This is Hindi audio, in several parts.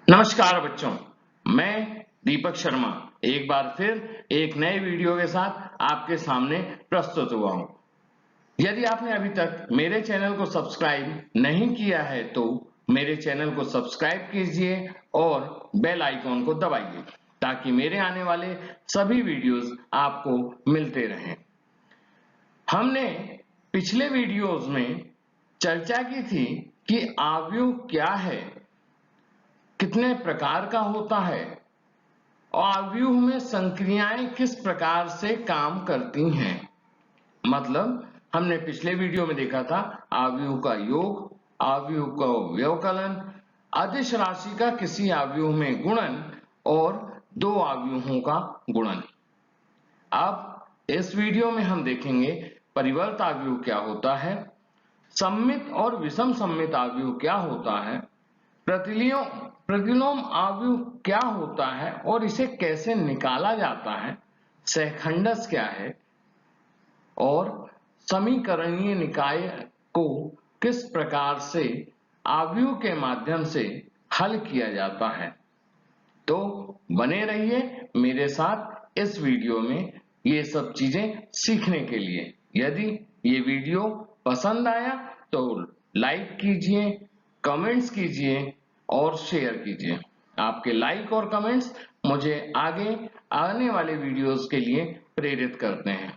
नमस्कार बच्चों, मैं दीपक शर्मा एक बार फिर एक नए वीडियो के साथ आपके सामने प्रस्तुत हुआ हूं। यदि आपने अभी तक मेरे चैनल को सब्सक्राइब नहीं किया है तो मेरे चैनल को सब्सक्राइब कीजिए और बेल आइकॉन को दबाइए ताकि मेरे आने वाले सभी वीडियोस आपको मिलते रहें। हमने पिछले वीडियोस में चर्चा की थी कि आव्यूह क्या है, कितने प्रकार का होता है और आव्यूह में संक्रियाएं किस प्रकार से काम करती हैं। मतलब हमने पिछले वीडियो में देखा था आव्यूह का योग, आव्यूह का व्यवकलन, अदिश राशि का किसी आव्यूह में गुणन और दो आव्यूहों का गुणन। अब इस वीडियो में हम देखेंगे परिवर्त आव्यूह क्या होता है, सममित और विषम सममित आव्यूह क्या होता है, प्रतिलोम आव्यूह क्या होता है और इसे कैसे निकाला जाता है, सहखंडस क्या है और समीकरणीय निकाय को किस प्रकार से आव्यूह के माध्यम से हल किया जाता है। तो बने रहिए मेरे साथ इस वीडियो में ये सब चीजें सीखने के लिए। यदि ये वीडियो पसंद आया तो लाइक कीजिए, कमेंट्स कीजिए और शेयर कीजिए। आपके लाइक और कमेंट्स मुझे आगे आने वाले वीडियोस के लिए प्रेरित करते हैं।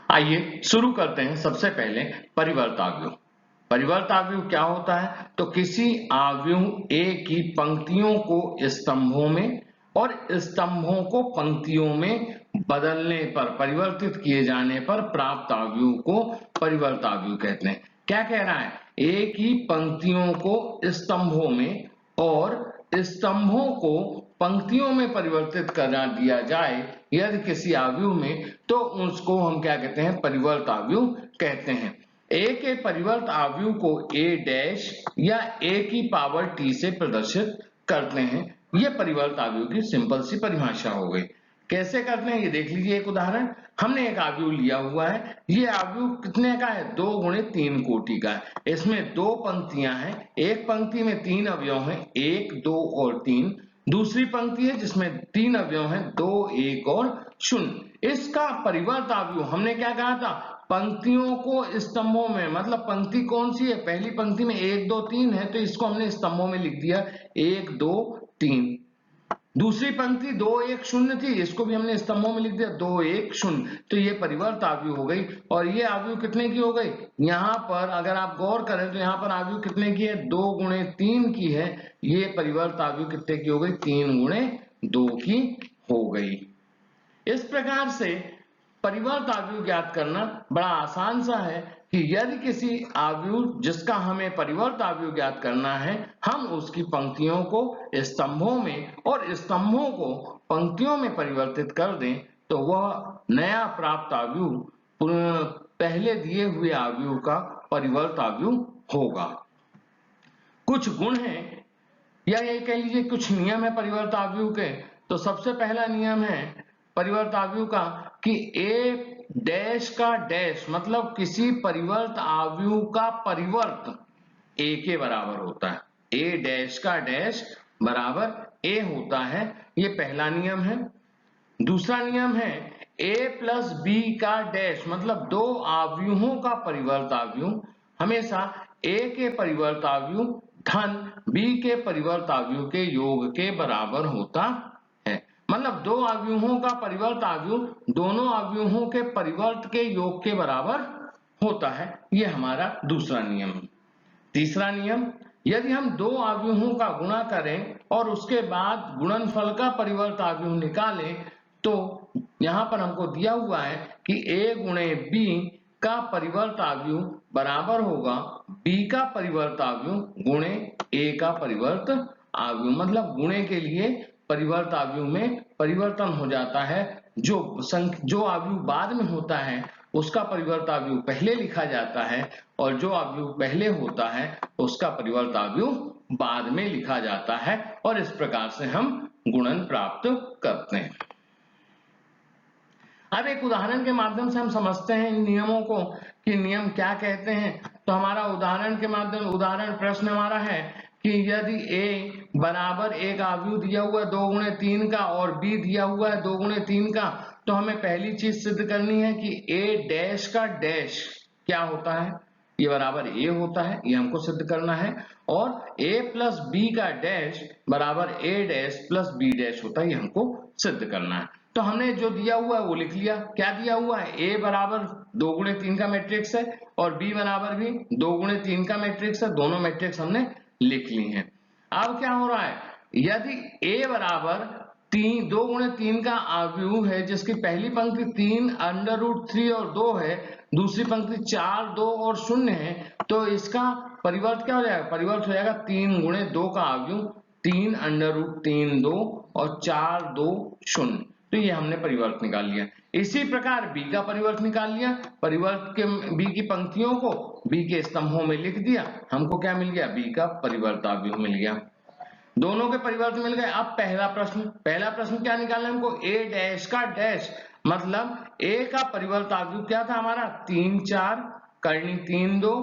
आइए शुरू करते हैं। सबसे पहले परिवर्त आव्यूह। परिवर्त आव्यूह क्या होता है? तो किसी आव्यूह A की पंक्तियों को स्तंभों में और स्तंभों को पंक्तियों में बदलने पर, परिवर्तित किए जाने पर प्राप्त आव्यूह को परिवर्त आव्यूह कहते हैं। क्या कह रहा है? A की पंक्तियों को स्तंभों में और स्तंभों को पंक्तियों में परिवर्तित करा दिया जाए यदि किसी आव्यूह में, तो उसको हम क्या कहते हैं? परिवर्त आव्यूह कहते हैं। A के परिवर्त आव्यूह को A डैश या A की पावर T से प्रदर्शित करते हैं। यह परिवर्त आव्यूह की सिंपल सी परिभाषा हो गई। कैसे करते हैं ये देख लीजिए। एक उदाहरण, हमने एक आव्यूह लिया हुआ है। ये आव्यूह कितने का है? 2 गुणे 3 कोटि का है। इसमें दो पंक्तियां हैं, एक पंक्ति में 3 अवयव हैं, 1, 2 और 3। दूसरी पंक्ति है जिसमें 3 अवयव हैं, 2, 1 और 0। इसका परिवर्त आव्यूह हमने क्या कहा था? पंक्तियों को स्तंभों में, मतलब पंक्ति कौन सी है? पहली पंक्ति में 1, 2, 3 है तो इसको हमने स्तंभों में लिख दिया 1, 2, 3। दूसरी पंक्ति 2, 1, 0 थी, इसको भी हमने स्तंभों में लिख दिया 2, 1, 0। तो ये परिवर्त आव्यूह हो गई। और ये आव्यूह कितने की हो गई? यहाँ पर अगर आप गौर करें तो यहाँ पर आव्यूह कितने की है? 2 गुणे 3 की है। ये परिवर्त आव्यूह कितने की हो गई? 3 गुणे 2 की हो गई। इस प्रकार से परिवर्त आव्यूह ज्ञात करना बड़ा आसान सा है कि यदि किसी आव्यूह जिसका हमें परिवर्त आव्यूह ज्ञात करना है, हम उसकी पंक्तियों को स्तंभों में और स्तंभों को पंक्तियों में परिवर्तित कर दें तो वह नया प्राप्त आव्यूह पहले दिए हुए आव्यूह का परिवर्त आव्यूह होगा। कुछ गुण हैं या ये कह लीजिए कुछ नियम है परिवर्त आव्यूह के। तो सबसे पहला नियम है परिवर्त आव्यूह का कि A डैश का डैश, मतलब किसी परिवर्त आव्यूह का परिवर्त A के बराबर होता है। A डैश का डैश बराबर A होता है, ये पहला नियम है। दूसरा नियम है A प्लस B का डैश, मतलब दो आव्यूहों का परिवर्त आव्यूह हमेशा A के परिवर्त आव्यूह धन B के परिवर्त आव्यूह के योग के बराबर होता है। मतलब दो आव्यूहों का परिवर्त आव्यूह दोनों आव्यूहों के परिवर्त के योग के बराबर होता है। ये हमारा दूसरा नियम है। तीसरा नियम, यदि हम दो आव्यूहों का गुणा करें और उसके बाद गुणनफल का परिवर्त आव्यूह निकालें तो यहां पर हमको दिया हुआ है कि A गुणे B का परिवर्त आव्यूह बराबर होगा B का परिवर्त आव्यूह गुणे A का परिवर्त आव्यूह। मतलब गुणे के लिए परिवर्त आव्यूह में परिवर्तन हो जाता है। जो आव्यूह बाद में होता है उसका परिवर्त आव्यूह पहले लिखा जाता है और जो आव्यूह पहले होता है उसका परिवर्त आव्यूह बाद में लिखा जाता है। और इस प्रकार से हम गुणन प्राप्त करते हैं। अब एक उदाहरण के माध्यम से हम समझते हैं इन नियमों को कि नियम क्या कहते हैं। तो हमारा उदाहरण के माध्यम, उदाहरण प्रश्न हमारा है कि यदि a बराबर एक अवयव दिया हुआ है 2 गुणे 3 का और b दिया हुआ है 2 गुणे 3 का, तो हमें पहली चीज सिद्ध करनी है कि a डैश का डैश क्या होता है, ये बराबर a होता है, ये हमको सिद्ध करना है। और a प्लस b का डैश बराबर a dash plus b dash होता है, ये हमको सिद्ध करना है। तो हमने जो दिया हुआ है वो लिख लिया। क्या दिया हुआ है, a बराबर 2 गुणे 3 का मैट्रिक्स है और b बराबर भी 2 गुणे 3 का मैट्रिक्स है, दोनों मैट्रिक्स हमने लिख ली हैं। अब क्या हो रहा है, यदि a बराबर 2 गुणे 3 का अवयव है जिसकी पहली पंक्ति 3 अंडर रूट 3 और 2 है, दूसरी पंक्ति 4 2 और 0 है, तो इसका परिवर्त क्या हो जाएगा, परिवर्त हो जाएगा 3 गुणे 2 का अवयव 3 अंडर रूट 3 2 और 4 2 0। तो ये हमने परिवर्त निकाल लिया। इसी प्रकार b का परिवर्त निकाल लिया, परिवर्त के b की पंक्तियों को b के स्तंभों में लिख दिया, हमको क्या मिल गया, b का परिवर्त अवयव मिल गया। दोनों के परिवर्त मिल गए। अब पहला प्रश्न क्या निकालना है हमको, a डैश का डैश, मतलब a का परिवर्त अवयव क्या था हमारा, 3 4 करनी 3 2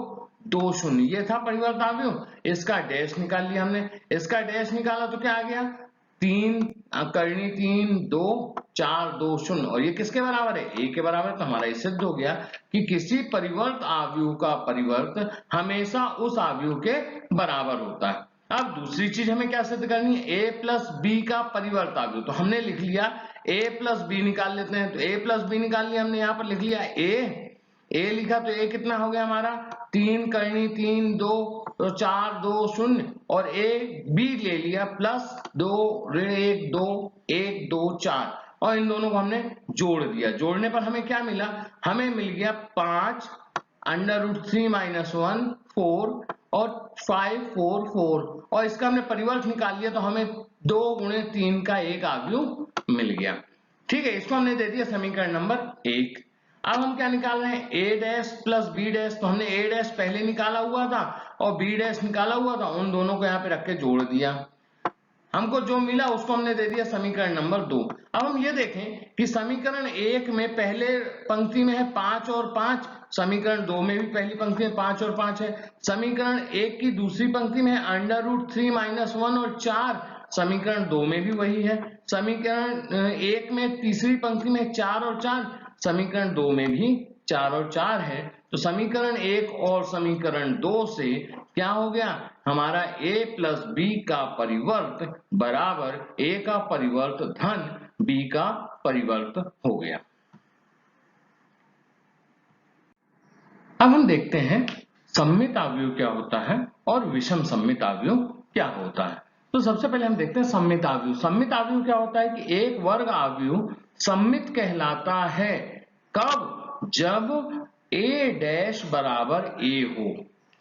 2 0, ये था परिवर्त अवयव। इसका डैश निकाल लिया हमने, इसका डैश निकाला तो क्या आ गया, 3 करनी 3 2 4 2 0, और ये किसके बराबर है, a के बराबर। तो हमारा ये सिद्ध हो गया कि किसी परिवर्त अवयव का परिवर्त हमेशा उस अवयव के बराबर होता है। अब दूसरी चीज हमें क्या सिद्ध करनी है, a प्लस b का परिवर्त अवयव। तो हमने लिख लिया a प्लस b निकाल लेते हैं, तो a प्लस b निकाल लिया हमने, यहाँ पर लिख लिया a लिखा तो a कितना हो गया हमारा, 3 करनी 3 2 तो 4 2 0, और a b ले लिया प्लस 2 ऋण 1 2 1 2 4, और इन दोनों को हमने जोड़ दिया। जोड़ने पर हमें क्या मिला, हमें मिल गया 5 अंडर रूट 3 माइनस 1 4 और 5 4 4, और इसका हमने परिवर्त निकाल लिया तो हमें 2 गुणे 3 का एक अवयव मिल गया। ठीक है, इसको हमने दे दिया समीकरण नंबर 1। अब हम क्या निकाल रहे हैं, a dash plus b dash. तो हमने a डैश पहले निकाला हुआ था और b डैश निकाला हुआ था, उन दोनों को यहाँ पे रख के जोड़ दिया, हमको जो मिला उसको हमने दे दिया समीकरण नंबर 2। अब हम ये देखें कि समीकरण 1 में पहले पंक्ति में है 5 और 5, समीकरण 2 में भी पहली पंक्ति में 5 और 5 है, समीकरण 1 की दूसरी पंक्ति में है अंडर रूट 3 माइनस 1 और 4, समीकरण 2 में भी वही है, समीकरण 1 में तीसरी पंक्ति में 4 और 4, समीकरण 2 में भी 4 और 4 है। तो समीकरण 1 और समीकरण 2 से क्या हो गया, हमारा a प्लस b का परिवर्त बराबर a का परिवर्त धन b का परिवर्त हो गया। अब हम देखते हैं सममित अवयव क्या होता है और विषम सममित अवयव क्या होता है। तो सबसे पहले हम देखते हैं सममित अवयव। सममित अवयव क्या होता है कि एक वर्ग अवयव सममित कहलाता है कब, जब a डैश बराबर a हो,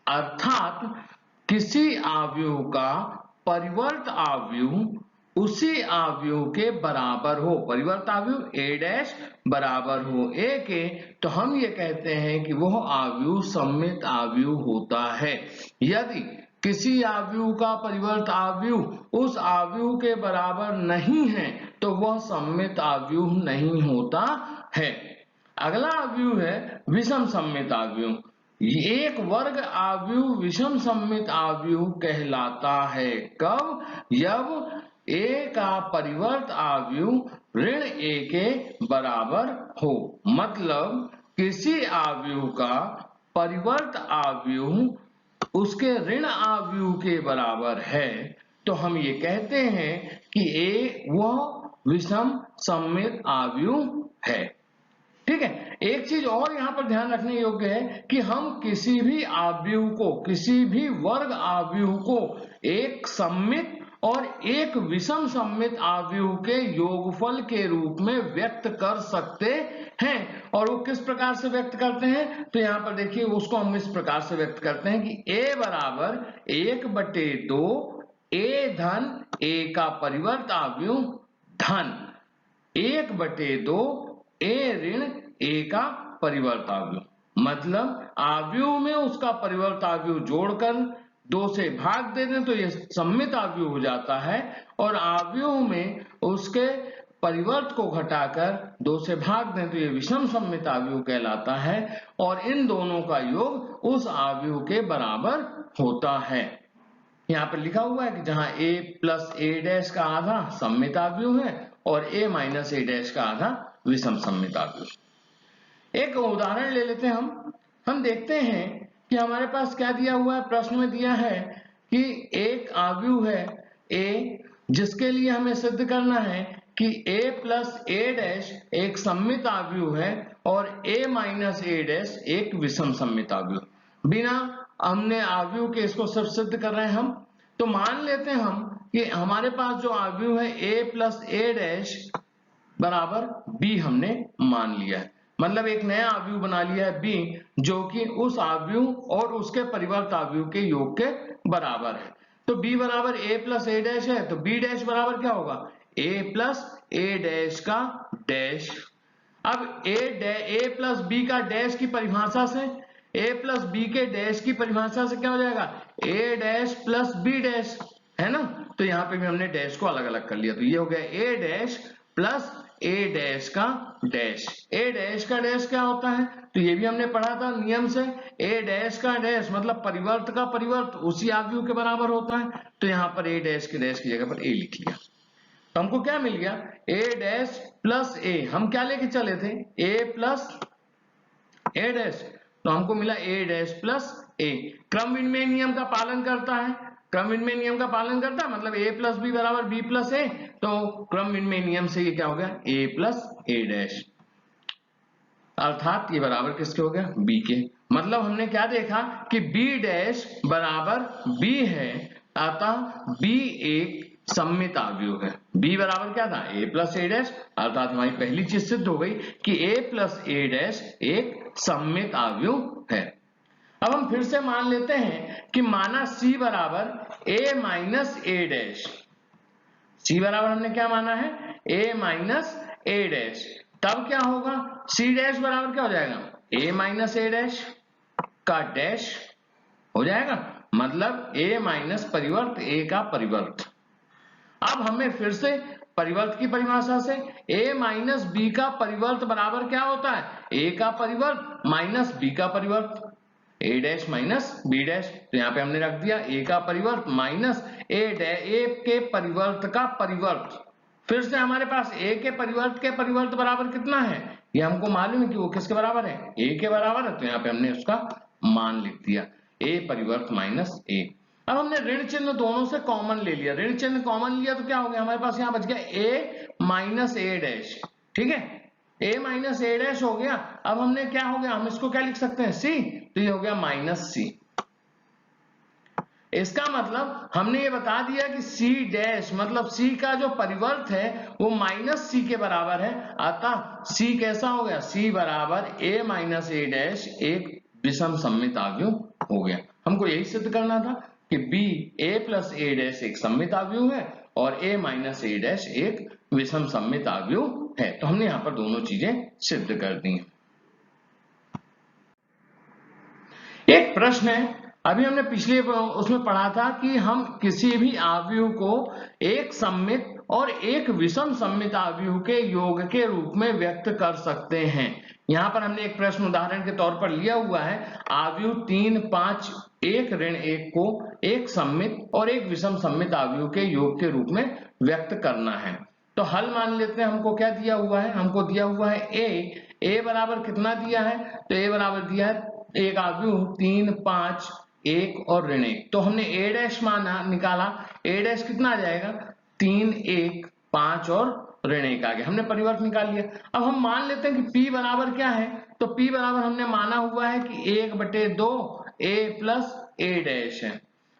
अर्थात किसी अवयव का परिवर्त अवयव उसी अवयव के बराबर हो, परिवर्त अवयव a डैश बराबर हो a के, तो हम ये कहते हैं कि वह अवयव सममित अवयव होता है। यदि किसी अवयव का परिवर्त अवयव उस अवयव के बराबर नहीं है तो वह सममित अवयव नहीं होता है। अगला अवयव है विषम सममित अवयव। एक वर्ग अवयव विषम सममित अवयव कहलाता है कब, जब a का परिवर्त अवयव ऋण a के बराबर हो, मतलब किसी अवयव का परिवर्त अवयव उसके ऋण अवयव के बराबर है तो हम ये कहते हैं कि a वह विषम सममित अवयव है। ठीक है, एक चीज और यहां पर ध्यान रखने योग्य है कि हम किसी भी अवयव को, किसी भी वर्ग अवयव को एक सममित और एक विषम सममित अवयव के योगफल के रूप में व्यक्त कर सकते हैं। और वो किस प्रकार से व्यक्त करते हैं, तो यहाँ पर देखिए उसको हम इस प्रकार से व्यक्त करते हैं कि a बराबर 1/2 a धन a का परिवर्त अवयव धन 1/2 a ऋण a का परिवर्त अवयव, मतलब अवयव में उसका परिवर्त अवयव जोड़कर 2 से भाग दे दें तो ये सममित अवयव हो जाता है, और अवयव में उसके परिवर्त को घटाकर 2 से भाग दें तो ये विषम सममित अवयव कहलाता है, और इन दोनों का योग उस अवयव के बराबर होता है। यहाँ पर लिखा हुआ है कि जहां a प्लस ए डैश का आधा सममित आव्यूह है और a माइनस ए डैश का आधा विषम सममित आव्यूह। एक उदाहरण ले लेते हैं हम देखते हैं कि हमारे पास क्या दिया हुआ है, प्रश्न में दिया है कि एक आव्यूह है a जिसके लिए हमें सिद्ध करना है कि a प्लस ए डैश एक सममित आव्यूह है और a माइनस ए डैश एक विषम सममित आव्यूह। बिना हमने आव्यूह के इसको सिद्ध कर रहे हैं हम, तो मान लेते हैं हम कि हमारे पास जो आव्यूह है a प्लस ए डैश बराबर b हमने मान लिया है, मतलब एक नया आव्यूह बना लिया है b जो कि उस आव्यूह और उसके परिवर्त आव्यूह के योग के बराबर है। तो b बराबर a प्लस ए डैश है तो b डैश बराबर क्या होगा, a प्लस ए डैश का डैश। अब a प्लस b का डैश की परिभाषा से a प्लस b के डैश की परिभाषा से क्या हो जाएगा, a dash plus b dash, है ना। तो यहाँ पे भी हमने डैश को अलग अलग कर लिया, तो ये हो गया a dash plus a dash का डैश। a डैश का डैश क्या होता है, तो ये भी हमने पढ़ा था नियम से, a डैश का डैश मतलब परिवर्त का परिवर्त उसी आव्यूह के बराबर होता है। तो यहाँ पर a डैश के डैश की जगह पर a लिख लिया, तो हमको क्या मिल गया, a डैश प्लस a, हम क्या लेके चले थे a प्लस ए डैश, तो हमको मिला a डैश प्लस a। क्रम विनिमय नियम का पालन करता है, क्रम विनिमय नियम का पालन करता है मतलब a प्लस बी बराबर b प्लस a, तो क्रम विनिमय नियम से ये क्या हो गया a प्लस ए डैश, अर्थात ये बराबर किसके हो गया, b के। मतलब हमने क्या देखा कि b डैश बराबर b है, अतः b एक सममित आव्यूह है। b बराबर क्या था, a प्लस ए डैश, अर्थात हमारी पहली चीज सिद्ध हो गई कि a प्लस ए डैश एक सममित आव्यूह है। अब हम फिर से मान लेते हैं कि माना c बराबर a minus A dash, c बराबर हमने क्या माना है a माइनस ए डैश, तब क्या होगा c डैश बराबर क्या हो जाएगा, a माइनस ए डैश का डैश हो जाएगा, मतलब a माइनस परिवर्त a का परिवर्त। अब हमें फिर से परिवर्त की परिभाषा से a माइनस बी का परिवर्त बराबर क्या होता है, a का परिवर्त माइनस b का परिवर्त, a dash minus b dash. तो यहाँ पे हमने रख दिया a का परिवर्त माइनस a के परिवर्त का परिवर्त। फिर से हमारे पास a के परिवर्त बराबर कितना है, ये हमको मालूम है कि वो किसके बराबर है, a के बराबर है, तो यहाँ पे हमने उसका मान लिख दिया a परिवर्त माइनस a। अब हमने ऋण चिन्ह दोनों से कॉमन ले लिया, ऋण चिन्ह कॉमन लिया तो क्या हो गया हमारे पास, यहाँ बच गया a माइनस ए डैश, ठीक है, a माइनस ए डैश हो गया। अब हमने क्या हो गया, हम इसको क्या लिख सकते हैं c, तो ये हो गया माइनस c। इसका मतलब हमने ये बता दिया कि c डैश मतलब c का जो परिवर्त है वो माइनस c के बराबर है, अतः c कैसा हो गया, c बराबर a माइनस ए डैश एक विषम सममित आव्यूह हो गया। हमको यही सिद्ध करना था कि b a plus A dash एक सममित आव्यूह है और a माइनस ए डैश एक विषम सममित आव्यूह है। तो हमने यहाँ पर दोनों चीजें सिद्ध कर दी। एक प्रश्न है, अभी हमने पिछले उसमें पढ़ा था कि हम किसी भी आव्यूह को एक सममित और एक विषम सममित आव्यूह के योग के रूप में व्यक्त कर सकते हैं। यहाँ पर हमने एक प्रश्न उदाहरण के तौर पर लिया हुआ है, आव्यूह 3, 5, 1 ऋण 1 को एक सममित और एक विषम सममित आव्यूह के योग के रूप में व्यक्त करना है। तो हल मान लेते हैं, हमको क्या दिया हुआ है, हमको दिया हुआ है a बराबर कितना दिया है, तो a बराबर दिया है एक आव्यूह 3, 5, 1 और ऋण 1। तो हमने a डैश माना निकाला, a डैश कितना आ जाएगा 3, 1, 5 और ऋण 1 आ गया, हमने परिवर्त निकाल लिया। अब हम मान लेते हैं कि p बराबर क्या है, तो p बराबर हमने माना हुआ है कि 1/2 a प्लस ए डैश है।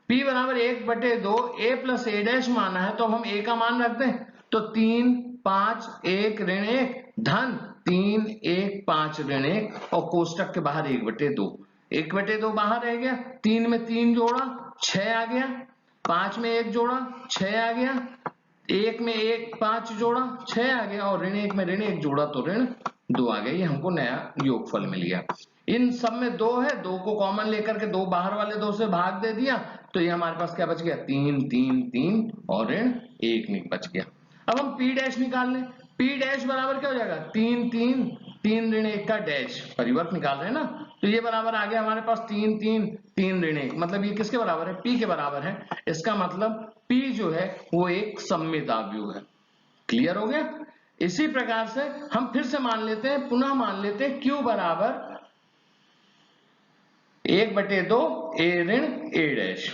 p बराबर 1/2 a प्लस ए डैश माना है, तो हम a का मान रखते हैं, तो 3, 5, 1 ऋण 1 धन 3, 1, 5 ऋण 1 और कोष्टक के बाहर 1/2, 1/2 बाहर रह गया, 3 में 3 जोड़ा 6 आ गया, 5 में 1 जोड़ा 6 आ गया, 1 में 1 5 जोड़ा 6 आ गया और ऋण 1 में ऋण 1 जोड़ा तो ऋण 2 आ गया। ये हमको नया योगफल मिल गया। इन सब में 2 है, 2 को कॉमन लेकर के 2 बाहर वाले 2 से भाग दे दिया, तो ये हमारे पास क्या बच गया 3, 3, 3 और ऋण 1 बच गया। अब हम p डैश निकाल लें, p डैश बराबर क्या हो जाएगा 3, 3, 3 ऋण 1 का डैश, परिवर्त निकाल रहे हैं ना, तो ये बराबर आ गया हमारे पास 3 3 3 ऋण 1, मतलब ये किसके बराबर है, P के बराबर है। इसका मतलब P जो है वो एक सममित आव्यूह है। क्लियर हो गया। इसी प्रकार से हम फिर से मान लेते हैं, पुनः मान लेते हैं Q बराबर 1/2 A ऋण A डैश।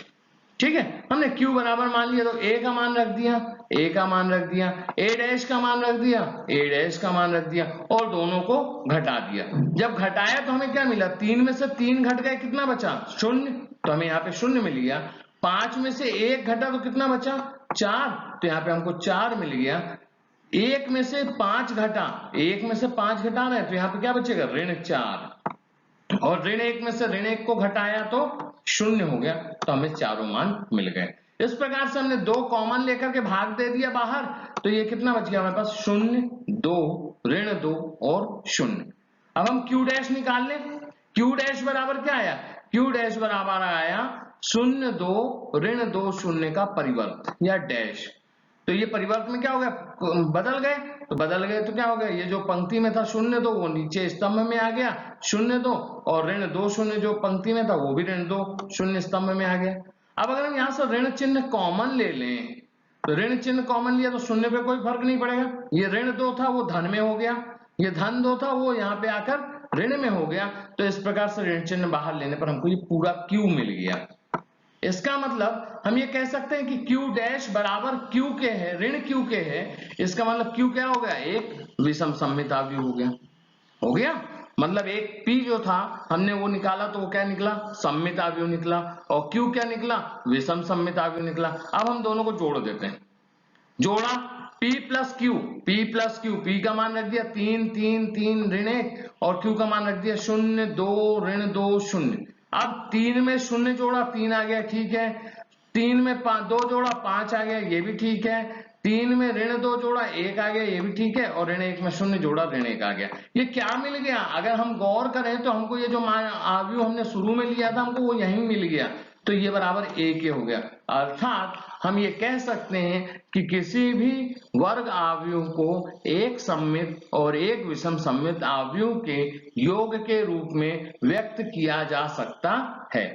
ठीक है, हमने Q बराबर मान लिया तो A का मान रख दिया, A का मान रख दिया, A डैश का मान रख दिया, A डैश का मान रख दिया और दोनों को घटा दिया। जब घटाया तो हमें क्या मिला, 3 में से 3 घट गए, कितना बचा, 0, तो हमें यहाँ पे 0 मिल गया। 5 में से 1 घटा तो कितना बचा, 4, तो यहाँ पे हमको 4 मिल गया। 1 में से 5 घटा, 1 में से 5 घटा रहे हैं तो यहाँ पे क्या बचेगा, ऋण 4, और ऋण 1 में से ऋण 1 को घटाया तो 0 हो गया, तो हमें चारों मान मिल गए। इस प्रकार से हमने 2 कॉमन लेकर के भाग दे दिया बाहर, तो ये कितना बच गया हमारे पास, 0 2 ऋण 2 और 0। अब हम Q डैश निकाल लें। Q डैश बराबर क्या आया, Q डैश बराबर आया 0 2 ऋण 2 0 का परिवर्त या डैश। तो ये परिवर्त में क्या हो गया, बदल गए, तो बदल गए तो क्या हो गया, ये जो पंक्ति में था 0 2 वो नीचे स्तंभ में आ गया 0 2, और ऋण 2 0 जो पंक्ति में था वो भी ऋण 2 0 स्तंभ में आ गया। अब अगर हम यहाँ से ऋण चिन्ह कॉमन ले लें, तो ऋण चिन्ह कॉमन लिया तो 0 पे कोई फर्क नहीं पड़ेगा, ये ऋण 2 था वो धन में हो गया, ये धन 2 था वो यहाँ पे आकर ऋण में हो गया। तो इस प्रकार से ऋण चिन्ह बाहर लेने पर हमको ये पूरा Q मिल गया। इसका मतलब हम ये कह सकते हैं कि Q डैश बराबर Q के है, ऋण Q के है। इसका मतलब Q क्या हो गया, एक विषम सममित आव्यूह हो गया। हो गया, मतलब एक P जो था हमने वो निकाला तो वो क्या निकला, सममित आव्यूह निकला, और Q क्या निकला, विषम सममित आव्यूह निकला। अब हम दोनों को जोड़ देते हैं, जोड़ा P प्लस Q, P का मान रख दिया 3 3 3 ऋण 1, और Q का मान रख दिया 0 2 ऋण 2 0। अब 3 में 0 जोड़ा 3 आ गया, ठीक है। 3 में 2 जोड़ा 5 आ गया, ये भी ठीक है। 3 में ऋण 2 जोड़ा 1 आ गया, ये भी ठीक है। और ऋण 1 में 0 जोड़ा ऋण 1 आ गया। ये क्या मिल गया, अगर हम गौर करें तो हमको ये जो आव्यूह हमने शुरू में लिया था हमको वो यहीं मिल गया, तो ये बराबर A के हो गया। अर्थात हम ये कह सकते हैं कि किसी भी वर्ग आव्यूह को एक सममित और एक विषम सममित आव्यूह के योग के रूप में व्यक्त किया जा सकता है।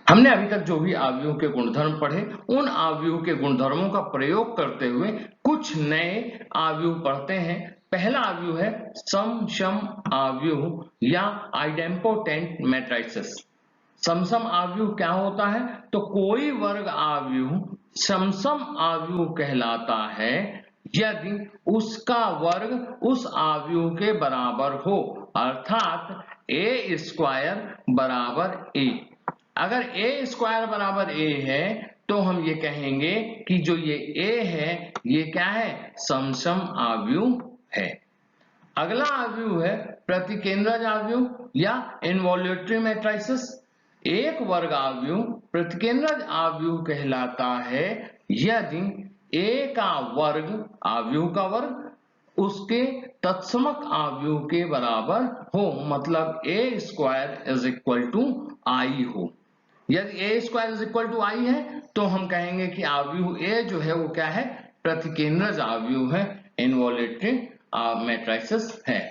हमने अभी तक जो भी आव्यूह के गुणधर्म पढ़े, उन आव्यूह के गुणधर्मों का प्रयोग करते हुए कुछ नए आव्यूह पढ़ते हैं। पहला आव्यूह है सम-शम आव्यूह या आइडेम्पोटेंट मैट्रिसेस। समसम आव्यूह क्या होता है, तो कोई वर्ग आव्यूह समसम आव्यूह कहलाता है यदि उसका वर्ग उस आव्यूह के बराबर हो, अर्थात a स्क्वायर बराबर a। अगर a स्क्वायर बराबर a है तो हम ये कहेंगे कि जो ये a है ये क्या है, समसम आव्यूह है। अगला आव्यूह है प्रतिकेंद्रज आव्यूह या इनवॉल्यूटरी मैट्रिसेस। एक वर्ग आव्यूह प्रतिकेंद्रज आव्यूह कहलाता है यदि A का वर्ग, आव्यूह का वर्ग उसके तत्समक आव्यूह के बराबर हो, मतलब A square is equal to I हो। यदि A square is equal to I है तो हम कहेंगे कि आव्यूह A जो है वो क्या है, प्रतिकेंद्रज आव्यूह है, इनवॉल्यूटरी मैट्रिसेस है।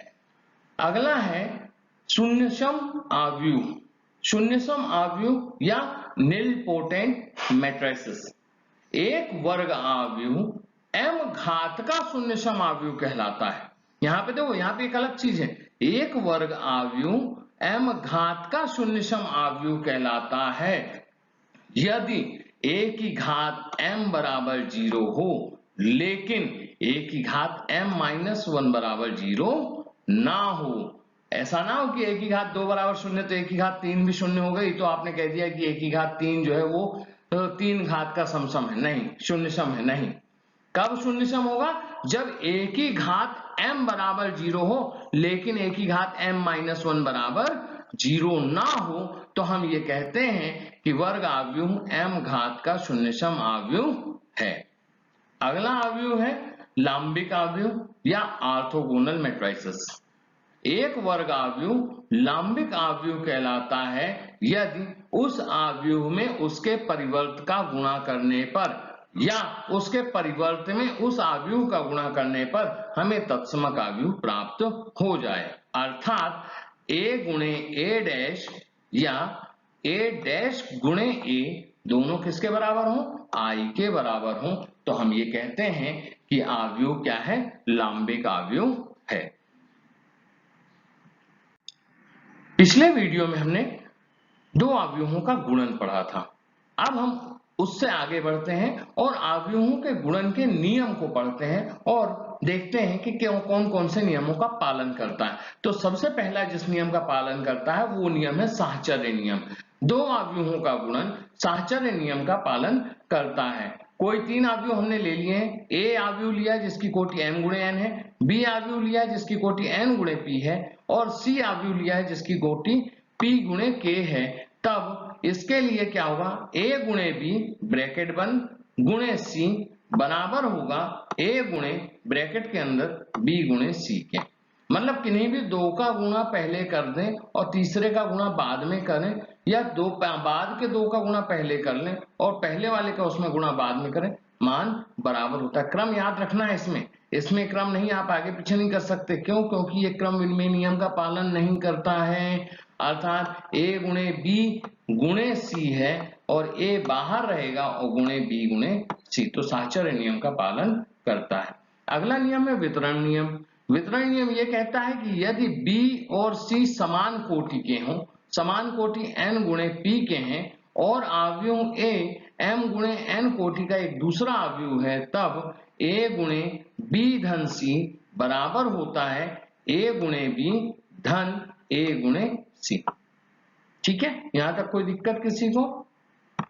अगला है शून्यसम आव्यूह। शून्यसम आव्यूह या निलपोटेंट मैट्रिसेस। एक वर्ग आव्यूह m घात का शून्यसम आव्यूह कहलाता है। यहाँ पे देखो, यहाँ पे एक अलग चीज है, एक वर्ग आव्यूह m घात का शून्यसम आव्यूह कहलाता है यदि a की घात m बराबर 0 हो, लेकिन a की घात m-1 बराबर 0 ना हो। ऐसा ना हो कि a की घात 2 बराबर 0 तो a की घात 3 भी 0 हो गई, तो आपने कह दिया कि a की घात 3 जो है वो 3 घात का समसम है, नहीं, शून्यसम है, नहीं। कब शून्यसम होगा, जब a की घात m बराबर 0 हो लेकिन a की घात m-1 बराबर 0 ना हो, तो हम ये कहते हैं कि वर्ग आव्यूह m घात का शून्यसम आव्यूह है। अगला आव्यूह है लांबिक आव्यूह या ऑर्थोगोनल मैट्रिसेस। एक वर्ग आव्यूह लांबिक आव्यूह कहलाता है यदि उस आव्यूह में उसके परिवर्त का गुणा करने पर या उसके परिवर्त में उस अवयव का गुणा करने पर हमें तत्समक अवयव प्राप्त हो जाए। अर्थात a गुणे a डैश या a डैश गुणे a दोनों किसके बराबर हो? I के बराबर हो। तो हम ये कहते हैं कि अवयव क्या है? लांबिक अवयव है। पिछले वीडियो में हमने दो अवयवों का गुणन पढ़ा था। अब हम उससे आगे बढ़ते हैं और अवयवों के गुणन के नियम को पढ़ते हैं और देखते हैं कि कौन कौन से नियमों का पालन करता है। तो सबसे पहला जिस नियम का पालन करता है वो नियम है साहचर्य नियम। दो अवयवों का गुणन साहचर्य नियम का पालन करता है। कोई तीन अवयव हमने ले लिए हैं। ए अवयव लिया जिसकी कोटि m गुणे n है, बी अवयव लिया जिसकी कोटि n गुणे p है और सी अवयव लिया है जिसकी कोटि p गुणे k है। तब इसके लिए क्या होगा? a गुणे b ब्रैकेट बंद गुणे c बराबर होगा a गुणे ब्रैकेट के अंदर b गुणे c के। मतलब किन्हीं भी दो का गुणा पहले कर दें और तीसरे का गुणा बाद में करें, या दो बाद के दो का गुणा पहले कर लें और पहले वाले का उसमें गुणा बाद में करें, मान बराबर होता है। क्रम याद रखना है इसमें क्रम नहीं, आप आगे पीछे नहीं कर सकते। क्यों? क्योंकि ये क्रम विनिमय नियम का पालन नहीं करता है। अर्थात a गुणे b गुणे c है और a बाहर रहेगा और गुणे b गुणे c, तो साहचर्य नियम का पालन करता है। अगला नियम है वितरण नियम। वितरण नियम ये कहता है कि यदि b और c समान कोटि के हों, समान कोटि n गुणे p के हैं और अवयव a m गुणे n कोटि का एक दूसरा अवयव है, तब a गुणे b धन c बराबर होता है a गुणे b धन a गुणे c। ठीक है, यहां तक कोई दिक्कत किसी को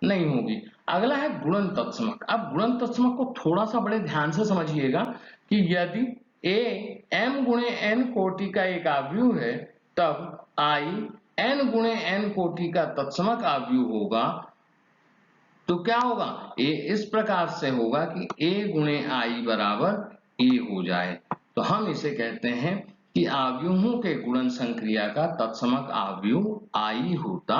नहीं होगी। अगला है गुणन तत्समक। अब गुणन तत्समक को थोड़ा सा बड़े ध्यान से समझिएगा कि यदि a m गुणे n कोटि का एक अवयव है, तब I n गुणे n कोटि का तत्समक अवयव होगा। तो क्या होगा? a इस प्रकार से होगा कि a गुणे I बराबर a हो जाए। तो हम इसे कहते हैं कि अवयवों के गुणन संक्रिया का तत्समक अवयव I होता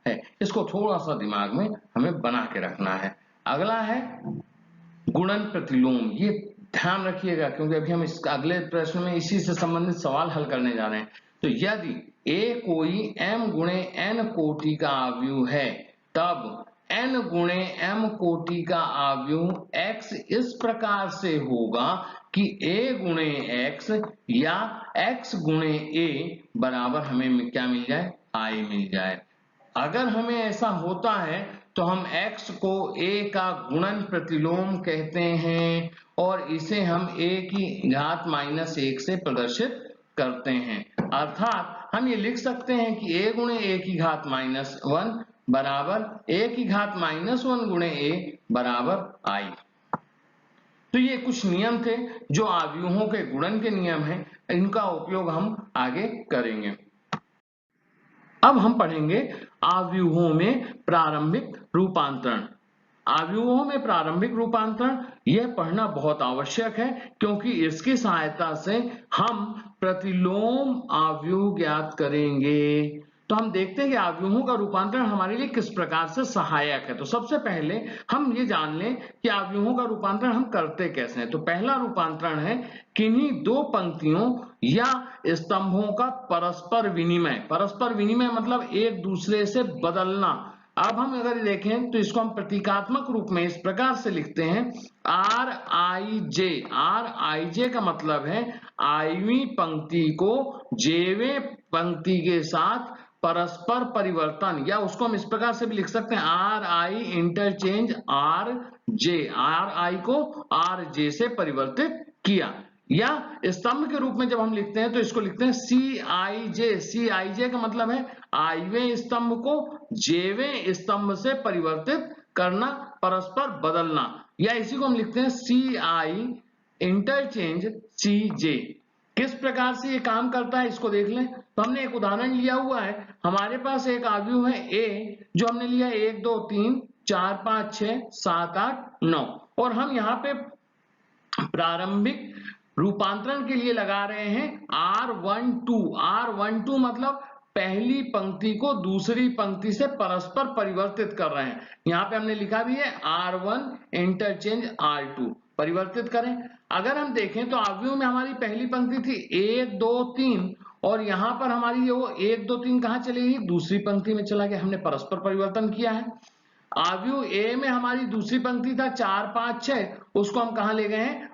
है। इसको थोड़ा सा दिमाग में हमें बना के रखना है। अगला है गुणन प्रतिलोम। ये ध्यान रखिएगा क्योंकि अभी हम इस अगले प्रश्न में इसी से संबंधित सवाल हल करने जा रहे हैं। तो यदि a कोई m गुणे n कोटि का अवयव है, तब n गुणे m कोटि का अवयव x इस प्रकार से होगा कि a गुणे x या x गुणे a बराबर हमें क्या मिल जाए? I मिल जाए। अगर हमें ऐसा होता है तो हम x को a का गुणन प्रतिलोम कहते हैं और इसे हम a की घात -1 से प्रदर्शित करते हैं। अर्थात हम ये लिख सकते हैं कि a गुणे a की घात -1 बराबर a की घात -1 गुणे a बराबर I। तो ये कुछ नियम थे जो अवयवों के गुणन के नियम हैं, इनका उपयोग हम आगे करेंगे। अब हम पढ़ेंगे अवयवों में प्रारंभिक रूपांतरण। अवयवों में प्रारंभिक रूपांतरण यह पढ़ना बहुत आवश्यक है क्योंकि इसकी सहायता से हम प्रतिलोम अवयव ज्ञात करेंगे। तो हम देखते हैं कि अवयवों का रूपांतरण हमारे लिए किस प्रकार से सहायक है। तो सबसे पहले हम ये जान लें कि अवयवों का रूपांतरण हम करते कैसे हैं। तो पहला रूपांतरण है किन्हीं दो पंक्तियों या स्तंभों का परस्पर विनिमय। परस्पर विनिमय मतलब एक दूसरे से बदलना। अब हम अगर देखें तो इसको हम प्रतीकात्मक रूप में इस प्रकार से लिखते हैं आर आई जे। आर आई जे का मतलब है आईवीं पंक्ति को जेवें पंक्ति के साथ परस्पर परिवर्तन, या उसको हम इस प्रकार से भी लिख सकते हैं are I interchange R J. Are आई को आर जे से परिवर्तित किया। या स्तंभ के रूप में जब हम लिखते हैं तो इसको लिखते हैं सी आई जे। सी आई जे का मतलब है आईवें स्तंभ को जेवें स्तंभ से परिवर्तित करना, परस्पर बदलना। या इसी को हम लिखते हैं सी आई इंटरचेंज सी जे। किस प्रकार से ये काम करता है इसको देख लें। तो हमने एक उदाहरण लिया हुआ है। हमारे पास एक अवयव है a जो हमने लिया 1 2 3 4 5 6 7 8 9 और हम यहाँ पे प्रारंभिक रूपांतरण के लिए लगा रहे हैं R12। R12 मतलब पहली पंक्ति को दूसरी पंक्ति से परस्पर परिवर्तित कर रहे हैं। यहाँ पे हमने लिखा भी है R1 इंटरचेंज R2, परिवर्तित करें। अगर हम देखें तो अवयव में हमारी पहली पंक्ति थी 1 2 3 और यहाँ पर हमारी वो 1 2 3 कहाँ चली गई, दूसरी पंक्ति में चला गया, हमने परस्पर परिवर्तन किया है। अवयव ए में हमारी दूसरी पंक्ति था 4 5 6, उसको हम कहा ले गए हैं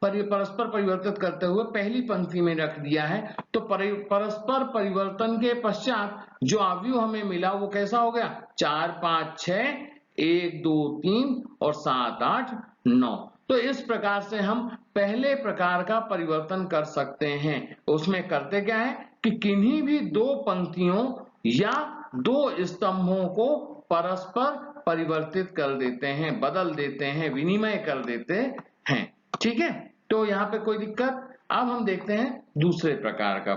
परस्पर परिवर्तित करते हुए पहली पंक्ति में रख दिया है। तो परस्पर परिवर्तन के पश्चात जो अवयव हमें मिला वो कैसा हो गया, 4 5 6 1 2 3 और 7 8 9। तो इस प्रकार से हम पहले प्रकार का परिवर्तन कर सकते हैं। उसमें करते क्या है कि किन्हीं भी दो पंक्तियों या दो स्तंभों को परस्पर परिवर्तित कर देते हैं, बदल देते हैं, विनिमय कर देते हैं। ठीक है, तो यहाँ पे कोई दिक्कत। अब हम देखते हैं दूसरे प्रकार का।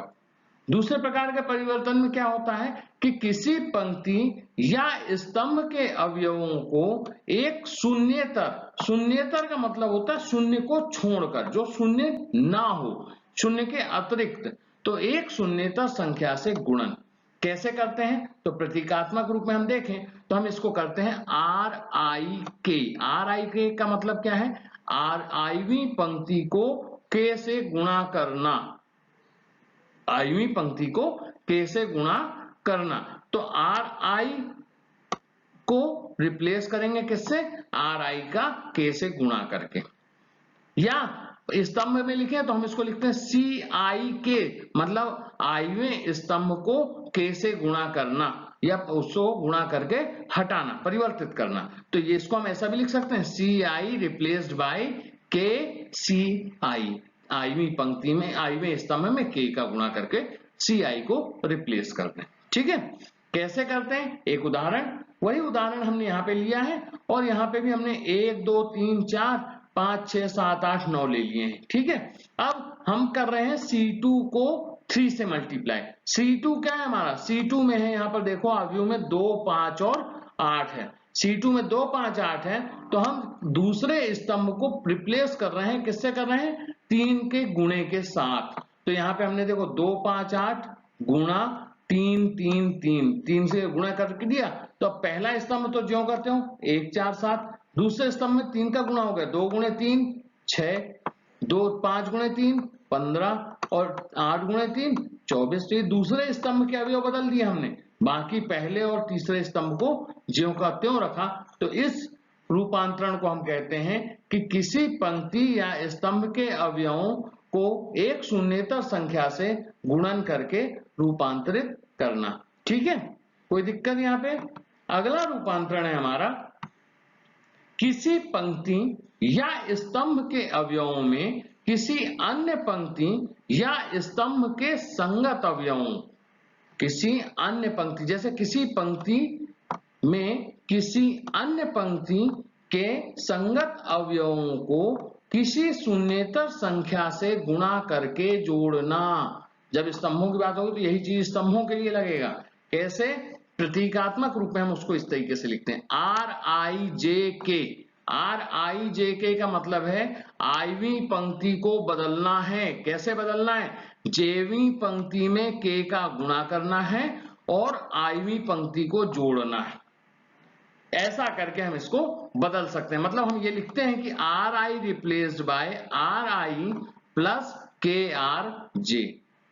दूसरे प्रकार के परिवर्तन में क्या होता है कि किसी पंक्ति या स्तंभ के अवयवों को एक शून्येतर, शून्येतर का मतलब होता है शून्य को छोड़कर, जो शून्य ना हो, शून्य के अतिरिक्त, तो एक शून्येतर संख्या से गुणन कैसे करते हैं। तो प्रतीकात्मक रूप में हम देखें तो हम इसको करते हैं RIK। RIK का मतलब क्या है, आईवीं पंक्ति को K से गुणा करना, आईवीं पंक्ति को K से गुणा करना। तो RI को रिप्लेस करेंगे किससे, RI का K से गुणा करके। या स्तंभ में लिखे तो हम इसको लिखते हैं CIK, मतलब आईवें स्तंभ को K से गुणा करना या उसको गुणा करके हटाना, परिवर्तित करना। तो ये इसको हम ऐसा भी लिख सकते हैं CI रिप्लेस्ड बाय KCI, आईवीं पंक्ति में, आईवें स्तंभ में K का गुणा करके CI को रिप्लेस करते हैं। ठीक है, कैसे करते हैं, एक उदाहरण, वही उदाहरण हमने यहाँ पे लिया है और यहाँ पे भी हमने 1 2 3 4 5 6 7 8 9 ले लिए हैं। ठीक है, अब हम कर रहे हैं C2 को 3 से मल्टीप्लाई। C2 क्या है हमारा, C2 में है, यहाँ पर देखो अवयव में 2 5 और 8 है। C2 में 2 5 8 है, तो हम दूसरे स्तंभ को रिप्लेस कर रहे हैं, किससे कर रहे हैं, 3 के गुणे के साथ। तो यहाँ पे हमने देखो 2 5 8 गुणा 3 3 3, 3 से गुणा करके दिया। तो अब पहला स्तंभ तो ज्यों करते हो 1 4 7, दूसरे स्तंभ में 3 का गुणा हो गया, 2 गुणे 3 6, 2 5 गुणे 3 15 और 8 गुणे 3 24। तो ये दूसरे स्तंभ के अवयव बदल दिए हमने, बाकी पहले और तीसरे स्तंभ को ज्यों का त्यों रखा। तो इस रूपांतरण को हम कहते हैं कि किसी पंक्ति या स्तंभ के अवयवों को एक शून्येतर संख्या से गुणन करके रूपांतरित करना। ठीक है, कोई दिक्कत यहाँ पे। अगला रूपांतरण है हमारा, किसी पंक्ति या स्तंभ के अवयवों में किसी अन्य पंक्ति या स्तंभ के संगत अवयवों, किसी अन्य पंक्ति, जैसे किसी पंक्ति में किसी अन्य पंक्ति के संगत अवयवों को किसी शून्येतर संख्या से गुणा करके जोड़ना। जब स्तंभों की बात होगी तो यही चीज स्तंभों के लिए लगेगा। कैसे, प्रतीकात्मक रूप में हम उसको इस तरीके से लिखते हैं RIJK। RIJK का मतलब है आईवीं पंक्ति को बदलना है। कैसे बदलना है, जेवीं पंक्ति में K का गुणा करना है और आईवीं पंक्ति को जोड़ना है। ऐसा करके हम इसको बदल सकते हैं। मतलब हम ये लिखते हैं कि RI replaced by RI plus KRJ।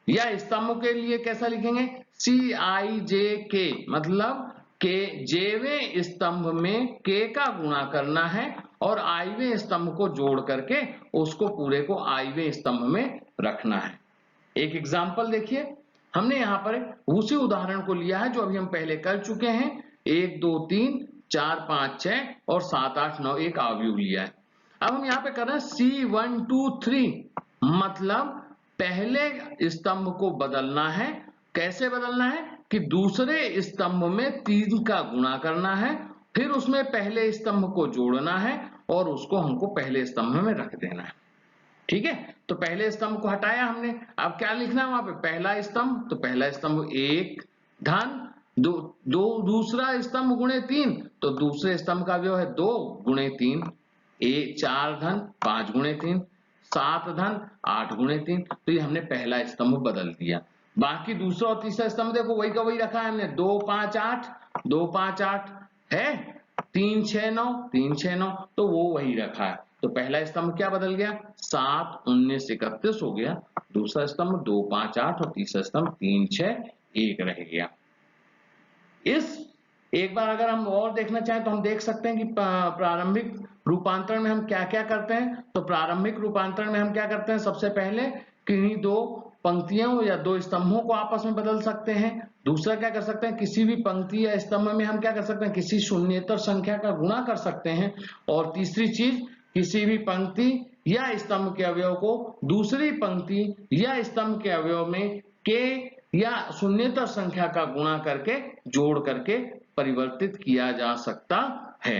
या स्तंभ के लिए कैसा लिखेंगे, CIJK, मतलब के जेवें स्तंभ में K का गुणा करना है और आईवें स्तंभ को जोड़ करके उसको पूरे को आईवें स्तंभ में रखना है। एक एग्जांपल देखिए, हमने यहाँ पर उसी उदाहरण को लिया है जो अभी हम पहले कर चुके हैं। 1 2 3 4 5 6 और 7 8 9 एक अवयव लिया है। अब हम यहाँ पे कर रहे हैं C1 2 3, मतलब पहले स्तंभ को बदलना है। कैसे बदलना है कि दूसरे स्तंभ में 3 का गुणा करना है, फिर उसमें पहले स्तंभ को जोड़ना है और उसको हमको पहले स्तंभ में रख देना है। ठीक है, तो पहले स्तंभ को हटाया हमने, अब क्या लिखना है वहां पे, पहला स्तंभ, तो पहला स्तंभ 1 धन दो दूसरा स्तंभ गुणे 3, तो दूसरे स्तंभ का अवयव है 2 गुणे 3, 4 धन 5 गुणे 3, 7 धन 8 गुणे 3। तो ये हमने पहला स्तंभ बदल दिया। बाकी दूसरा और तीसरा स्तंभ देखो वही का वही रखा है हमने, 2 5 8 2 5 8 है, 3 6 9 3 6 9, तो वो वही रखा है। तो पहला स्तंभ क्या बदल गया, 7 19 31 हो गया, दूसरा स्तंभ 2 5 8 और तीसरा स्तंभ 3 6 1 रह गया। इस एक बार अगर हम और देखना चाहें तो हम देख सकते हैं कि प्रारंभिक रूपांतरण में हम क्या क्या करते हैं। तो प्रारंभिक रूपांतरण में हम क्या करते हैं, सबसे पहले किन्हीं दो पंक्तियों या दो स्तंभों को आपस में बदल सकते हैं। दूसरा क्या कर सकते हैं, किसी भी पंक्ति या स्तंभ में हम क्या कर सकते हैं, किसी शून्येतर संख्या का गुणा कर सकते हैं। और तीसरी चीज, किसी भी पंक्ति या स्तंभ के अवयव को दूसरी पंक्ति या स्तंभ के अवयव में के या शून्येतर संख्या का गुणा करके जोड़ करके परिवर्तित किया जा सकता है।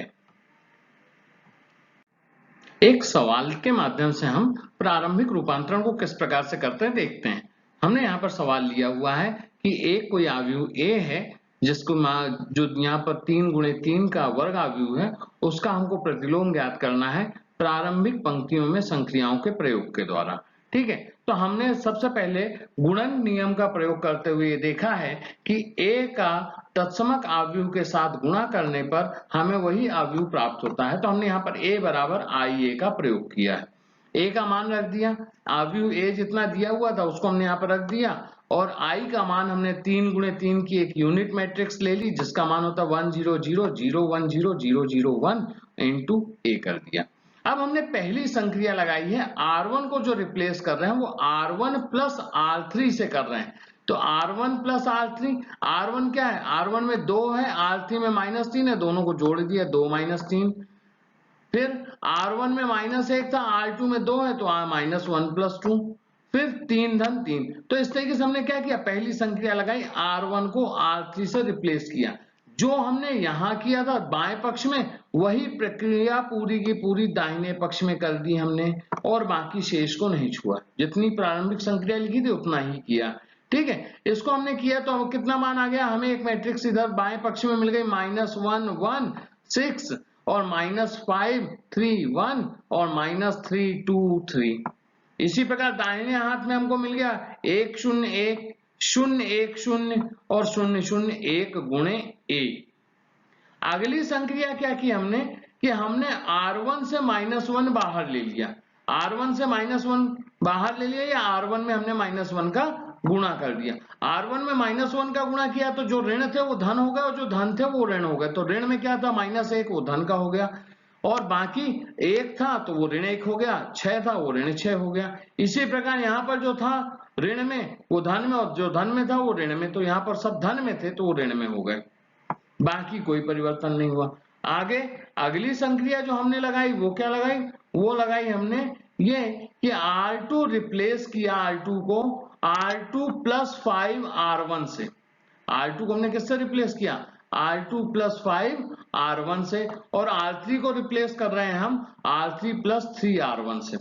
एक सवाल के माध्यम से हम प्रारंभिक रूपांतरण को किस प्रकार से करते हैं देखते हैं। हमने यहाँ पर सवाल लिया हुआ है कि एक कोई आव्यूह A है जिसको जो यहाँ पर 3 गुणे 3 का वर्ग आव्यूह है, उसका हमको प्रतिलोम ज्ञात करना है प्रारंभिक पंक्तियों में संक्रियाओं के प्रयोग के द्वारा। ठीक है, तो हमने सबसे पहले गुणन नियम का प्रयोग करते हुए देखा है कि A का तत्समक आव्यूह के साथ गुणा करने पर हमें वही आव्यूह प्राप्त होता है। तो हमने यहाँ पर A बराबर IA का प्रयोग किया है, A का मान रख दिया, आव्यूह A जितना दिया हुआ था उसको हमने यहाँ पर रख दिया, और I का मान हमने 3 गुणे 3 की एक यूनिट मैट्रिक्स ले ली जिसका मान होता है 1 0 0 0 1 0 0 0 1 इंटू A कर दिया। अब हमने पहली संक्रिया लगाई है, R1 को जो रिप्लेस कर रहे हैं वो R1 प्लस R3 से कर रहे हैं। तो R1 प्लस R3, R1 क्या है, R1 में 2 है, R3 में -3 है, दोनों को जोड़ दिया 2 -3। फिर R1 में -1 था, R2 में 2 है तो -1 + 2, फिर 3 धन 3। तो इस तरीके से हमने क्या किया, पहली संक्रिया लगाई, R1 को R3 से रिप्लेस किया। जो हमने यहां किया था बाएं पक्ष में, वही प्रक्रिया पूरी की पूरी दाहिने पक्ष में कर दी हमने, और बाकी शेष को नहीं छुआ, जितनी प्रारंभिक संक्रिया लिखी थी उतना ही किया। ठीक है, इसको हमने किया तो अब कितना मान आ गया, हमें एक मैट्रिक्स इधर बाएं पक्ष में मिल गई -1 1 6 और -5 3 1 और -3 2 3। इसी प्रकार दाहिने हाथ में हमको मिल गया 1 0 1 0 1 0 और 0 0 1 गुणे A। अगली संक्रिया क्या की हमने कि हमने R1 से -1 बाहर ले लिया, R1 से -1 बाहर ले लिया, या R1 में हमने -1 का गुणा कर दिया। R1 में -1 का गुणा किया तो जो ऋण थे वो धन हो गए और जो धन थे वो ऋण हो गए। तो ऋण में क्या था, -1 वो धन का हो गया, और बाकी 1 था तो वो ऋण 1 हो गया, 6 था वो ऋण 6 हो गया। इसी प्रकार यहाँ पर जो था ऋण में वो धन में, और जो धन में था वो ऋण में, तो यहाँ पर सब धन में थे तो वो ऋण में हो गए, बाकी कोई परिवर्तन नहीं हुआ। आगे अगली संक्रिया जो हमने लगाई वो क्या लगाई, वो लगाई हमने ये कि R2 रिप्लेस किया R2 को R2 + 5 R1 से। R2 को हमने किससे रिप्लेस किया, R2 + 5 R1 से, और R3 को रिप्लेस कर रहे हैं हम R3 + 3 R1 से।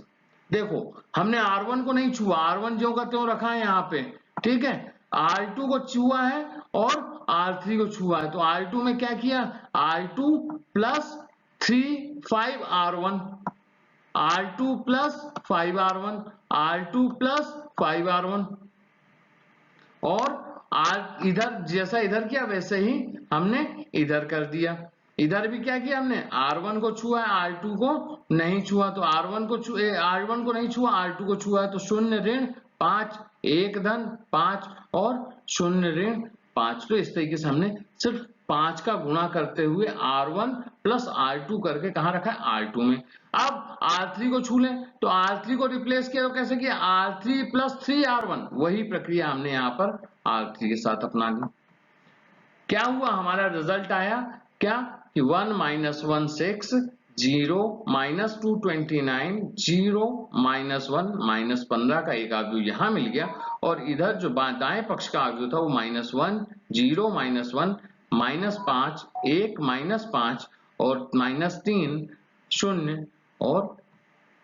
देखो हमने R1 को नहीं छुआ, R1 जो का त्यों रखा है यहाँ पे। ठीक है, R2 को छुआ है और R3 को छुआ है। तो R2 में क्या किया, R2 + 3 5 R1, R2 + 5 R1, R2 + 5 R1, और इधर जैसा इधर किया वैसे ही हमने इधर कर दिया। इधर भी क्या किया हमने, R1 को छुआ है, R2 को नहीं छुआ, तो R1 को नहीं छुआ, R2 को छुआ है, तो 0 ऋण 5 1 धन 5 और 0 ऋण 5। तो इस तरीके से हमने सिर्फ 5 का गुणा करते हुए R1 + R2 करके कहाँ रखा है, R2 में। अब R3 को छू लें तो R3 को रिप्लेस किया तो कैसे किया, R3 + 3 R1, वही प्रक्रिया हमने यहाँ पर R3 के साथ अपना ली। क्या हुआ, हमारा रिजल्ट आया क्या कि 1 - 1 6 0 - 2 29 0 -1 -15 का एक आव्यूह यहाँ मिल गया, और इधर जो दाएं पक्ष का आव्यूह था वो -1 0 -1 -5 1 -5 और -3 0 और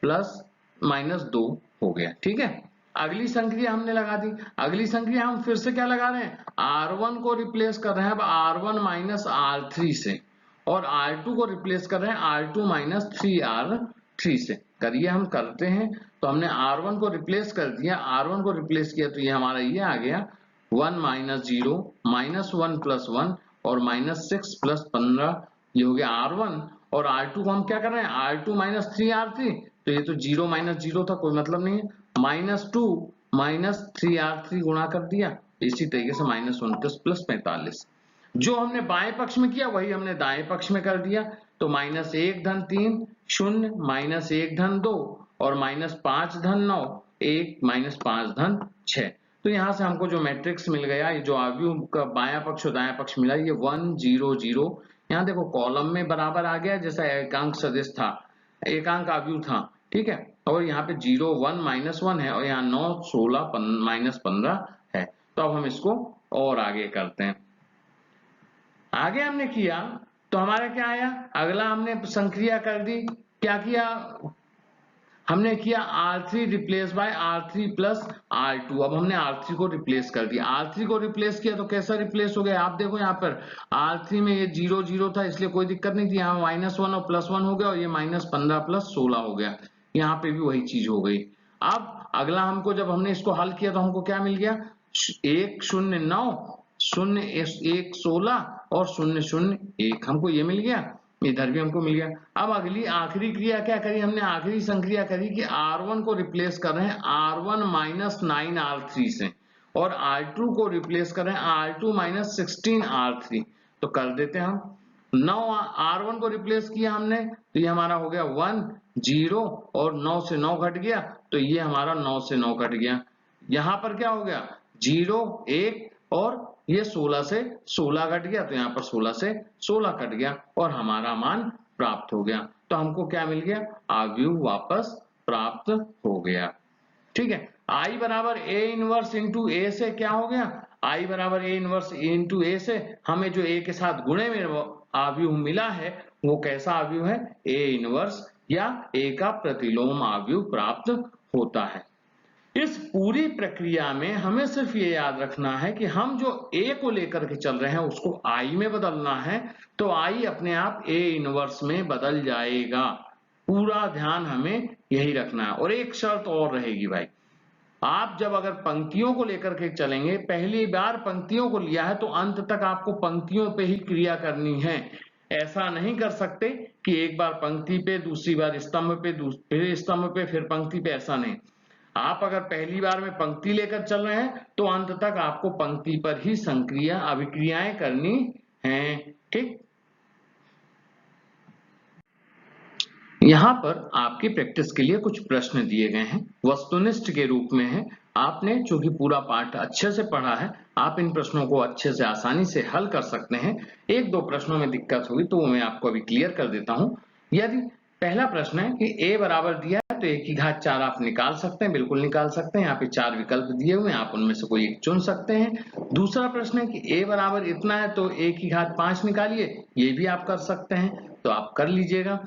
+-2 हो गया। ठीक है, अगली संक्रिया हमने लगा दी। अगली संक्रिया हम फिर से क्या लगा रहे हैं, R1 को रिप्लेस कर रहे हैं अब R1 - R3 से, और R2 को रिप्लेस कर रहे हैं R2 - 3R3 से। करिए, हम करते हैं। तो हमने R1 को रिप्लेस कर दिया, R1 को रिप्लेस किया तो ये हमारा ये आ गया 1 माइनस 0 माइनस 1 प्लस 1 और माइनस 6 प्लस 15, ये हो गया R1। और R2 को हम क्या कर रहे हैं, R2 माइनस 3R3, तो ये तो 0 माइनस 0 था, कोई मतलब नहीं है, माइनस 2 माइनस 3R3 गुणा कर दिया। इसी तरीके से माइनस 29 प्लस 45, जो हमने बाएं पक्ष में किया वही हमने दाएं पक्ष में कर दिया। तो माइनस 1 धन 3 0, माइनस 1 धन 2 और माइनस 5 धन 9 1 माइनस 5 धन 6। तो यहां से हमको जो मैट्रिक्स मिल गया, ये जो आव्यूह का बायां पक्ष और दायां पक्ष मिला, ये 1 0 0। यहाँ देखो कॉलम में बराबर आ गया, जैसा एकांक सदिश था, एकांक आव्यूह था, ठीक है। और यहाँ पे 0 1 माइनस 1 है और यहाँ 9 16 माइनस 15 है। तो अब हम इसको और आगे करते हैं। आगे हमने किया तो हमारा क्या आया, अगला हमने संक्रिया कर दी, क्या किया हमने किया R3 replace by R3 plus R2। अब हमने R3 को रिप्लेस कर दिया, R3 को रिप्लेस किया तो कैसा रिप्लेस हो गया, आप देखो यहाँ पर R3 में ये 0 0 था इसलिए कोई दिक्कत नहीं थी, यहाँ माइनस 1 और प्लस 1 हो गया और ये माइनस 15 प्लस 16 हो गया, यहाँ पे भी वही चीज हो गई। अब अगला हमको जब हमने इसको हल किया तो हमको क्या मिल गया, 1 0 9 0 1 16 और 0 0 1, हमको ये मिल गया, इधर भी हमको मिल गया। अब अगली आखिरी क्रिया क्या करी हमने, आखिरी संक्रिया करी कि R1 को रिप्लेस कर रहे हैं R1 माइनस 9R3 से और R2 को रिप्लेस कर रहे हैं R2 माइनस 16R3। तो कर देते हैं हम, 9 R1 को रिप्लेस किया हमने तो ये हमारा हो गया 1 0 और 9 से 9 घट गया तो ये हमारा 9 से 9 घट गया। यहां पर क्या हो गया 0 1 और ये 16 से 16 कट गया तो यहाँ पर 16 से 16 कट गया और हमारा मान प्राप्त हो गया। तो हमको क्या मिल गया, आव्यूह वापस प्राप्त हो गया। ठीक है, I बराबर A इनवर्स इंटू ए से क्या हो गया, I बराबर A इनवर्स इंटू ए से हमें जो A के साथ गुणे में आव्यूह मिला है वो कैसा आव्यूह है, A इनवर्स या A का प्रतिलोम आव्यूह प्राप्त होता है। इस पूरी प्रक्रिया में हमें सिर्फ ये याद रखना है कि हम जो A को लेकर के चल रहे हैं उसको I में बदलना है तो I अपने आप A इनवर्स में बदल जाएगा। पूरा ध्यान हमें यही रखना है। और एक शर्त और रहेगी भाई, आप जब अगर पंक्तियों को लेकर के चलेंगे, पहली बार पंक्तियों को लिया है तो अंत तक आपको पंक्तियों पे ही क्रिया करनी है। ऐसा नहीं कर सकते कि एक बार पंक्ति पे, दूसरी बार स्तंभ पे, फिर स्तंभ पे, फिर पंक्ति पे, ऐसा नहीं। आप अगर पहली बार में पंक्ति लेकर चल रहे हैं तो अंत तक आपको पंक्ति पर ही संक्रिया अभिक्रियाएं करनी हैं। ठीक, यहाँ पर आपकी प्रैक्टिस के लिए कुछ प्रश्न दिए गए हैं, वस्तुनिष्ठ के रूप में है। आपने चूंकि पूरा पाठ अच्छे से पढ़ा है, आप इन प्रश्नों को अच्छे से आसानी से हल कर सकते हैं। एक दो प्रश्नों में दिक्कत होगी तो वो मैं आपको अभी क्लियर कर देता हूं। यदि पहला प्रश्न है कि a बराबर दिया है तो a की घात 4 आप निकाल सकते हैं, बिल्कुल निकाल सकते हैं। यहाँ पे 4 विकल्प दिए हुए हैं, आप उनमें से कोई एक चुन सकते हैं। दूसरा प्रश्न है कि a बराबर इतना है तो a की घात 5 निकालिए, ये भी आप कर सकते हैं, तो आप कर लीजिएगा।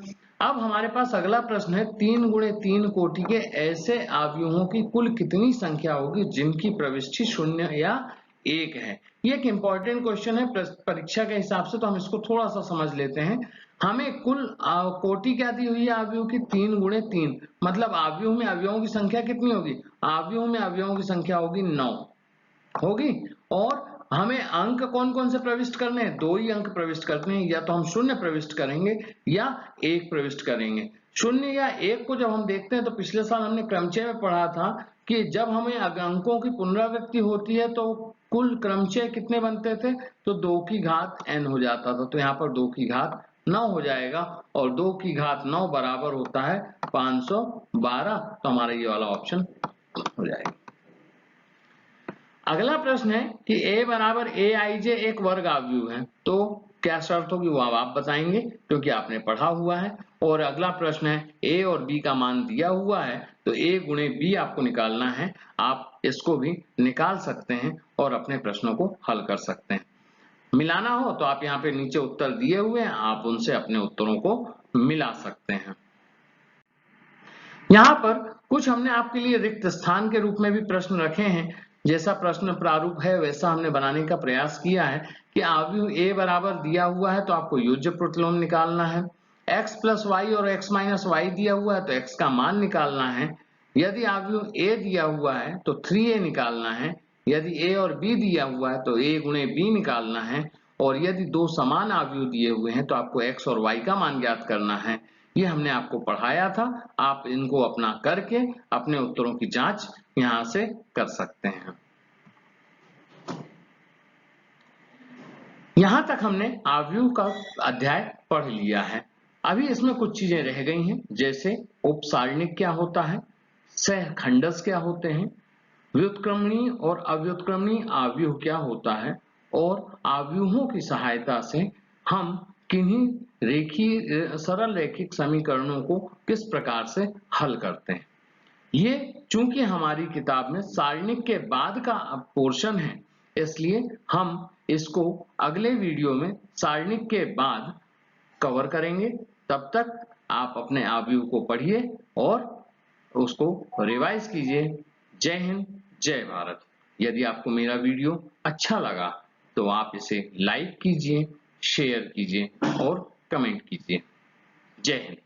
अब हमारे पास अगला प्रश्न है 3 गुणे 3 कोटि के ऐसे अवयवों की कुल कितनी संख्या होगी जिनकी प्रविष्टि 0 या 1 है। ये एक इंपॉर्टेंट क्वेश्चन है परीक्षा के हिसाब से, तो हम इसको थोड़ा सा समझ लेते हैं। हमें कुल कोटि क्या दी हुई है अवयव की, 3 गुणे 3, मतलब अवयव में अवयवों की संख्या कितनी होगी, अवयव में अवयवों की संख्या होगी 9 होगी। और हमें अंक कौन कौन से प्रविष्ट करने हैं, 2 ही अंक प्रविष्ट करने हैं, या तो हम 0 प्रविष्ट करेंगे या 1 प्रविष्ट करेंगे। 0 या 1 को जब हम देखते हैं तो पिछले साल हमने क्रमचय में पढ़ा था कि जब हमें अंकों की पुनरावृत्ति होती है तो कुल क्रमचय कितने बनते थे, तो 2 की घात n हो जाता था। तो यहाँ पर 2 की घात 9 हो जाएगा और 2 की घात 9 बराबर होता है 512। तो हमारा ये वाला ऑप्शन हो जाएगा। अगला प्रश्न है कि a बराबर aij एक वर्ग आव्यूह है, तो क्या शर्त होगी वो आप बताएंगे क्योंकि आपने पढ़ा हुआ है। और अगला प्रश्न है a और b का मान दिया हुआ है तो a गुणे b आपको निकालना है। आप इसको भी निकाल सकते हैं और अपने प्रश्नों को हल कर सकते हैं। मिलाना हो तो आप यहाँ पे नीचे उत्तर दिए हुए हैं, आप उनसे अपने उत्तरों को मिला सकते हैं। यहाँ पर कुछ हमने आपके लिए रिक्त स्थान के रूप में भी प्रश्न रखे हैं। जैसा प्रश्न प्रारूप है वैसा हमने बनाने का प्रयास किया है कि आव्यूह a बराबर दिया हुआ है तो आपको योज्य प्रतिलोम निकालना है, x प्लस वाई और x माइनस वाई दिया हुआ है तो x का मान निकालना है। यदि आव्यूह a दिया हुआ है तो 3a निकालना है, यदि ए और बी दिया हुआ है तो ए गुणे बी निकालना है, और यदि दो समान अवयव दिए हुए हैं तो आपको एक्स और वाई का मान ज्ञात करना है। ये हमने आपको पढ़ाया था। आप इनको अपना करके अपने उत्तरों की जांच यहां से कर सकते हैं। यहां तक हमने अवयव का अध्याय पढ़ लिया है। अभी इसमें कुछ चीजें रह गई हैं, जैसे उपसारणिक क्या होता है, सहखंडस क्या होते हैं, व्युत्क्रमणीय और अव्युत्क्रमणीय अवयव क्या होता है, और अवयवों की सहायता से हम किन्हीं सरल रैखिक समीकरणों को किस प्रकार से हल करते हैं। ये चूंकि हमारी किताब में सारणिक के बाद का पोर्शन है, इसलिए हम इसको अगले वीडियो में सारणिक के बाद कवर करेंगे। तब तक आप अपने अवयव को पढ़िए और उसको रिवाइज कीजिए। जय हिंद, जय भारत। यदि आपको मेरा वीडियो अच्छा लगा तो आप इसे लाइक कीजिए, शेयर कीजिए और कमेंट कीजिए। जय हिंद।